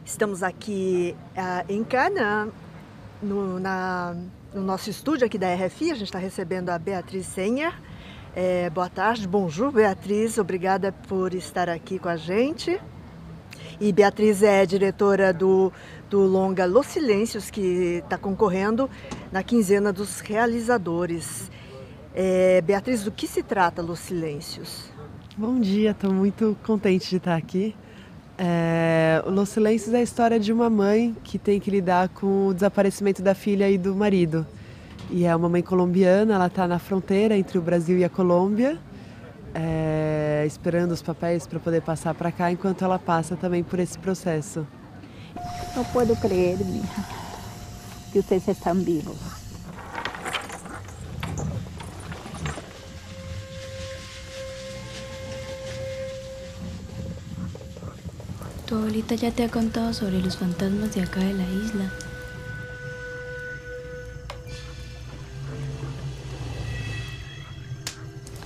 Estamos aqui em Canaã, no nosso estúdio aqui da RFI. A gente está recebendo a Beatriz Senha. Boa tarde, bonjour Beatriz, obrigada por estar aqui com a gente. E Beatriz é diretora do longa Los Silêncios, que está concorrendo na quinzena dos realizadores. Beatriz, do que se trata Los Silêncios? Bom dia, estou muito contente de estar aqui. O Los Silêncios é a história de uma mãe que tem que lidar com o desaparecimento da filha e do marido. E é uma mãe colombiana, ela está na fronteira entre o Brasil e a Colômbia, esperando os papéis para poder passar para cá, enquanto ela passa também por esse processo. Não posso crer, mija, que vocês estão vivos. Tu abuelita ya te ha contado sobre los fantasmas de acá de la isla.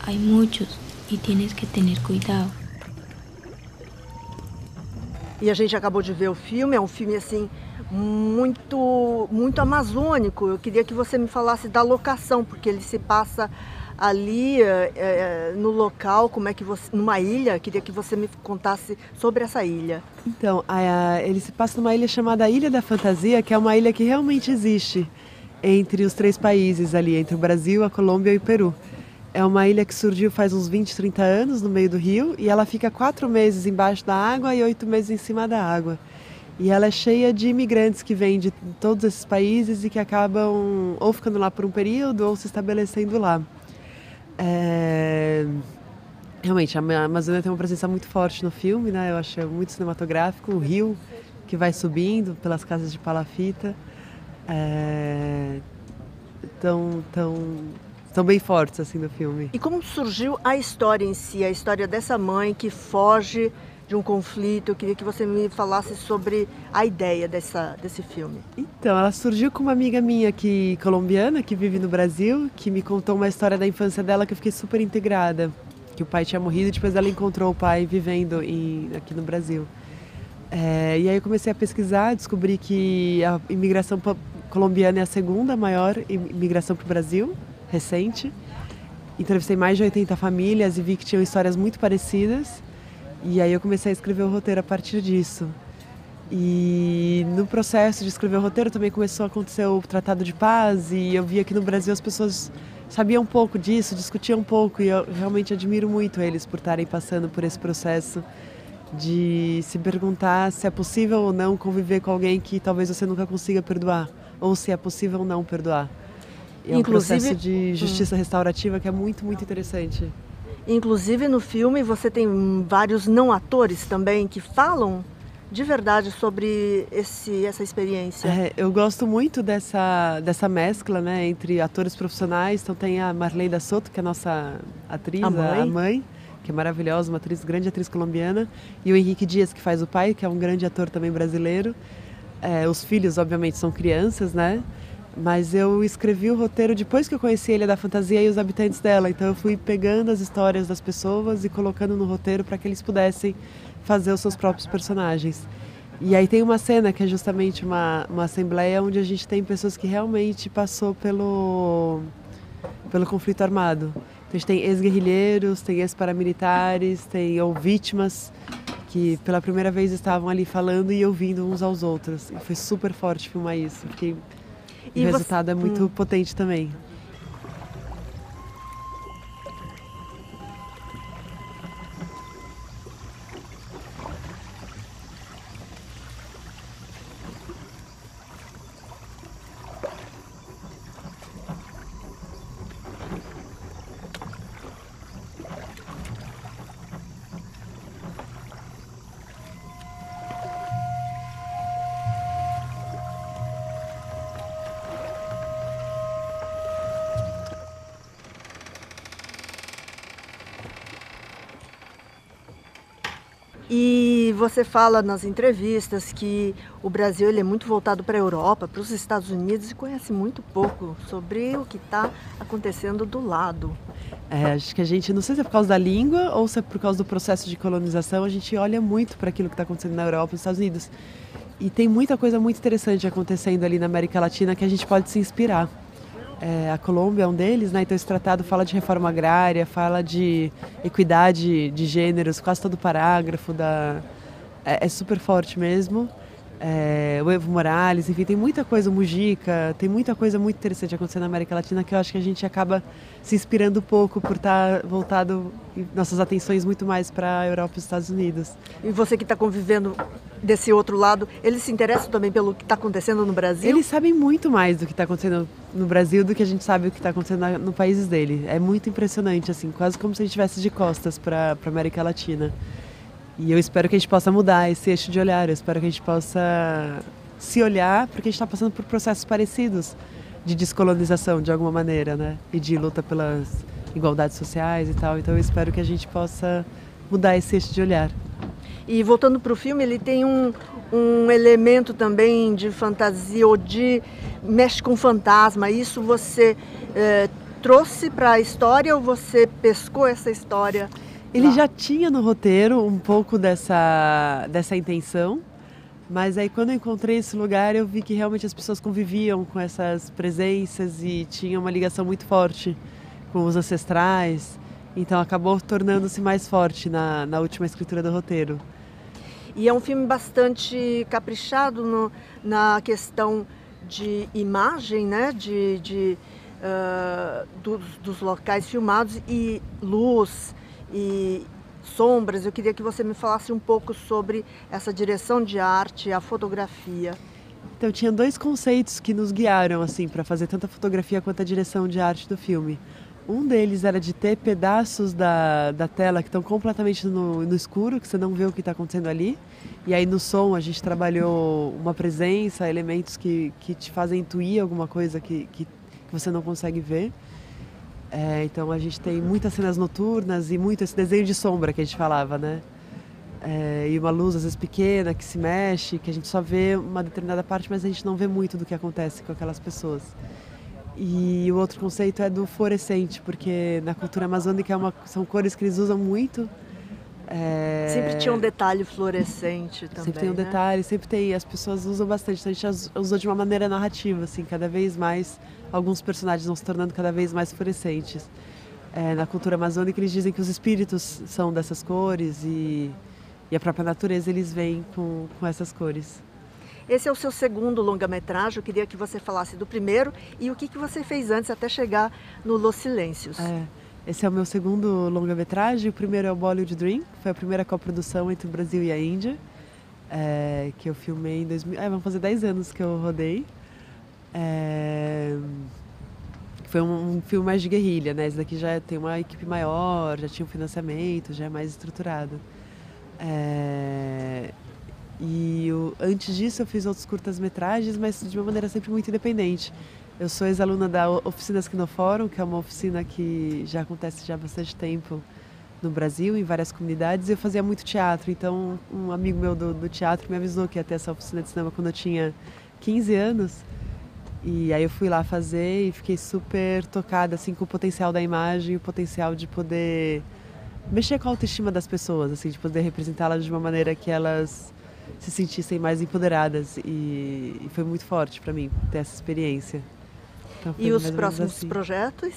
Hay muchos y tienes que tener cuidado. E a gente acabou de ver o filme, é um filme assim muito amazônico. Eu queria que você me falasse da locação, porque ele se passa ali no local, como é que numa ilha. Eu queria que você me contasse sobre essa ilha. Então, ele se passa numa ilha chamada Ilha da Fantasia, que é uma ilha que realmente existe entre os três países ali, entre o Brasil, a Colômbia e o Peru. É uma ilha que surgiu faz uns 20, 30 anos no meio do rio, e ela fica 4 meses embaixo da água e 8 meses em cima da água. E ela é cheia de imigrantes que vêm de todos esses países e que acabam ou ficando lá por um período ou se estabelecendo lá. Realmente, a Amazônia tem uma presença muito forte no filme, né? Eu acho muito cinematográfico, o rio que vai subindo pelas casas de palafita. Estão bem fortes assim no filme. E como surgiu a história em si, a história dessa mãe que foge de um conflito? Eu queria que você me falasse sobre a ideia desse filme. Então, ela surgiu com uma amiga minha aqui, colombiana, que vive no Brasil, que me contou uma história da infância dela que eu fiquei super integrada. Que o pai tinha morrido e depois ela encontrou o pai vivendo aqui no Brasil. E aí eu comecei a pesquisar, descobri que a imigração colombiana é a segunda maior imigração para o Brasil, recente. Entrevistei mais de 80 famílias e vi que tinham histórias muito parecidas. E aí eu comecei a escrever o roteiro a partir disso. E no processo de escrever o roteiro também começou a acontecer o Tratado de Paz, e eu via que no Brasil as pessoas sabiam um pouco disso, discutiam um pouco, e eu realmente admiro muito eles por estarem passando por esse processo de se perguntar se é possível ou não conviver com alguém que talvez você nunca consiga perdoar, ou se é possível ou não perdoar. É um processo de justiça restaurativa que é muito, muito interessante. Inclusive no filme você tem vários não atores também que falam de verdade sobre essa experiência. Eu gosto muito dessa mescla, né, entre atores profissionais. Então tem a Marleyda Soto, que é a nossa atriz, a mãe, que é maravilhosa, uma grande atriz colombiana, e o Henrique Dias, que faz o pai, que é um grande ator também brasileiro. Os filhos, obviamente, são crianças, né? Mas eu escrevi o roteiro depois que eu conheci a Ilha da Fantasia e os habitantes dela. Então eu fui pegando as histórias das pessoas e colocando no roteiro para que eles pudessem fazer os seus próprios personagens. E aí tem uma cena que é justamente uma assembleia onde a gente tem pessoas que realmente passou pelo conflito armado. Então a gente tem ex-guerrilheiros, tem ex-paramilitares, ou vítimas que pela primeira vez estavam ali falando e ouvindo uns aos outros. E foi super forte filmar isso. O resultado é muito potente também. E você fala nas entrevistas que o Brasil ele é muito voltado para a Europa, para os Estados Unidos, e conhece muito pouco sobre o que está acontecendo do lado. Acho que a gente, não sei se é por causa da língua ou se é por causa do processo de colonização, a gente olha muito para aquilo que está acontecendo na Europa e nos Estados Unidos. E tem muita coisa muito interessante acontecendo ali na América Latina que a gente pode se inspirar. A Colômbia é um deles, né? Então esse tratado fala de reforma agrária, fala de equidade de gêneros, quase todo parágrafo é super forte mesmo. O Evo Morales, enfim, tem muita coisa, o Mujica, tem muita coisa muito interessante acontecendo na América Latina que eu acho que a gente acaba se inspirando um pouco por estar voltado nossas atenções muito mais para a Europa e os Estados Unidos. E você que está convivendo desse outro lado, eles se interessam também pelo que está acontecendo no Brasil? Eles sabem muito mais do que está acontecendo no Brasil do que a gente sabe o que está acontecendo no países dele. É muito impressionante, assim, quase como se a gente estivesse de costas para a América Latina. E eu espero que a gente possa mudar esse eixo de olhar, eu espero que a gente possa se olhar, porque a gente está passando por processos parecidos de descolonização, de alguma maneira, né? E de luta pelas igualdades sociais e tal. Então eu espero que a gente possa mudar esse eixo de olhar. E voltando para o filme, ele tem um elemento também de fantasia, ou mexe com fantasma. Isso você trouxe para a história ou você pescou essa história? Ele já tinha no roteiro um pouco dessa intenção, mas aí quando eu encontrei esse lugar eu vi que realmente as pessoas conviviam com essas presenças e tinha uma ligação muito forte com os ancestrais, então acabou tornando-se mais forte na última escritura do roteiro. E é um filme bastante caprichado na questão de imagem, né? Dos locais filmados e luz e sombras. Eu queria que você me falasse um pouco sobre essa direção de arte, a fotografia. Então tinha dois conceitos que nos guiaram assim para fazer tanto a fotografia quanto a direção de arte do filme. Um deles era de ter pedaços da tela que estão completamente no escuro, que você não vê o que está acontecendo ali. E aí no som a gente trabalhou uma presença, elementos que te fazem intuir alguma coisa que você não consegue ver. Então a gente tem muitas cenas noturnas e muito esse desenho de sombra que a gente falava, né? E uma luz às vezes pequena que se mexe, que a gente só vê uma determinada parte, mas a gente não vê muito do que acontece com aquelas pessoas. E o outro conceito é do fluorescente, porque na cultura amazônica são cores que eles usam muito. Sempre tinha um detalhe fluorescente também. Sempre tem um detalhe, sempre tem, as pessoas usam bastante, então a gente usou de uma maneira narrativa, assim, cada vez mais, alguns personagens vão se tornando cada vez mais fluorescentes. Na cultura amazônica eles dizem que os espíritos são dessas cores e a própria natureza eles vêm com essas cores. Esse é o seu segundo longa-metragem, eu queria que você falasse do primeiro e o que você fez antes até chegar no Los Silêncios. Esse é o meu segundo longa-metragem, o primeiro é o Bollywood Dream, que foi a primeira coprodução entre o Brasil e a Índia, que eu filmei em 2000, vão fazer 10 anos que eu rodei. Foi um filme mais de guerrilha, né? Esse daqui já tem uma equipe maior, já tinha um financiamento, já é mais estruturado. Antes disso eu fiz outros curtas-metragens, mas de uma maneira sempre muito independente. Eu sou ex-aluna da Oficina Esquinofórum, que é uma oficina que já acontece já há bastante tempo no Brasil, em várias comunidades, e eu fazia muito teatro. Então um amigo meu do teatro me avisou que ia ter essa oficina de cinema quando eu tinha 15 anos. E aí eu fui lá fazer e fiquei super tocada assim, com o potencial da imagem, o potencial de poder mexer com a autoestima das pessoas, assim, de poder representá-las de uma maneira que elas se sentissem mais empoderadas. E foi muito forte para mim ter essa experiência. Então, e os próximos projetos?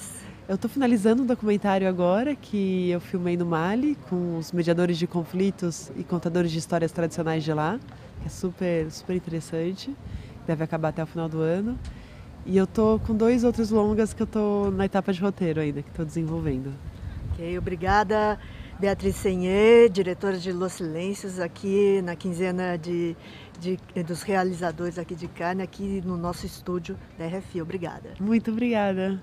Eu estou finalizando um documentário agora que eu filmei no Mali com os mediadores de conflitos e contadores de histórias tradicionais de lá, que é super, super interessante. Deve acabar até o final do ano. E eu estou com 2 outros longas que eu estou na etapa de roteiro ainda, que estou desenvolvendo. Ok, obrigada. Beatriz Senhê, diretora de Los Silêncios, aqui na quinzena dos realizadores aqui de Cannes, aqui no nosso estúdio da RFI. Obrigada. Muito obrigada.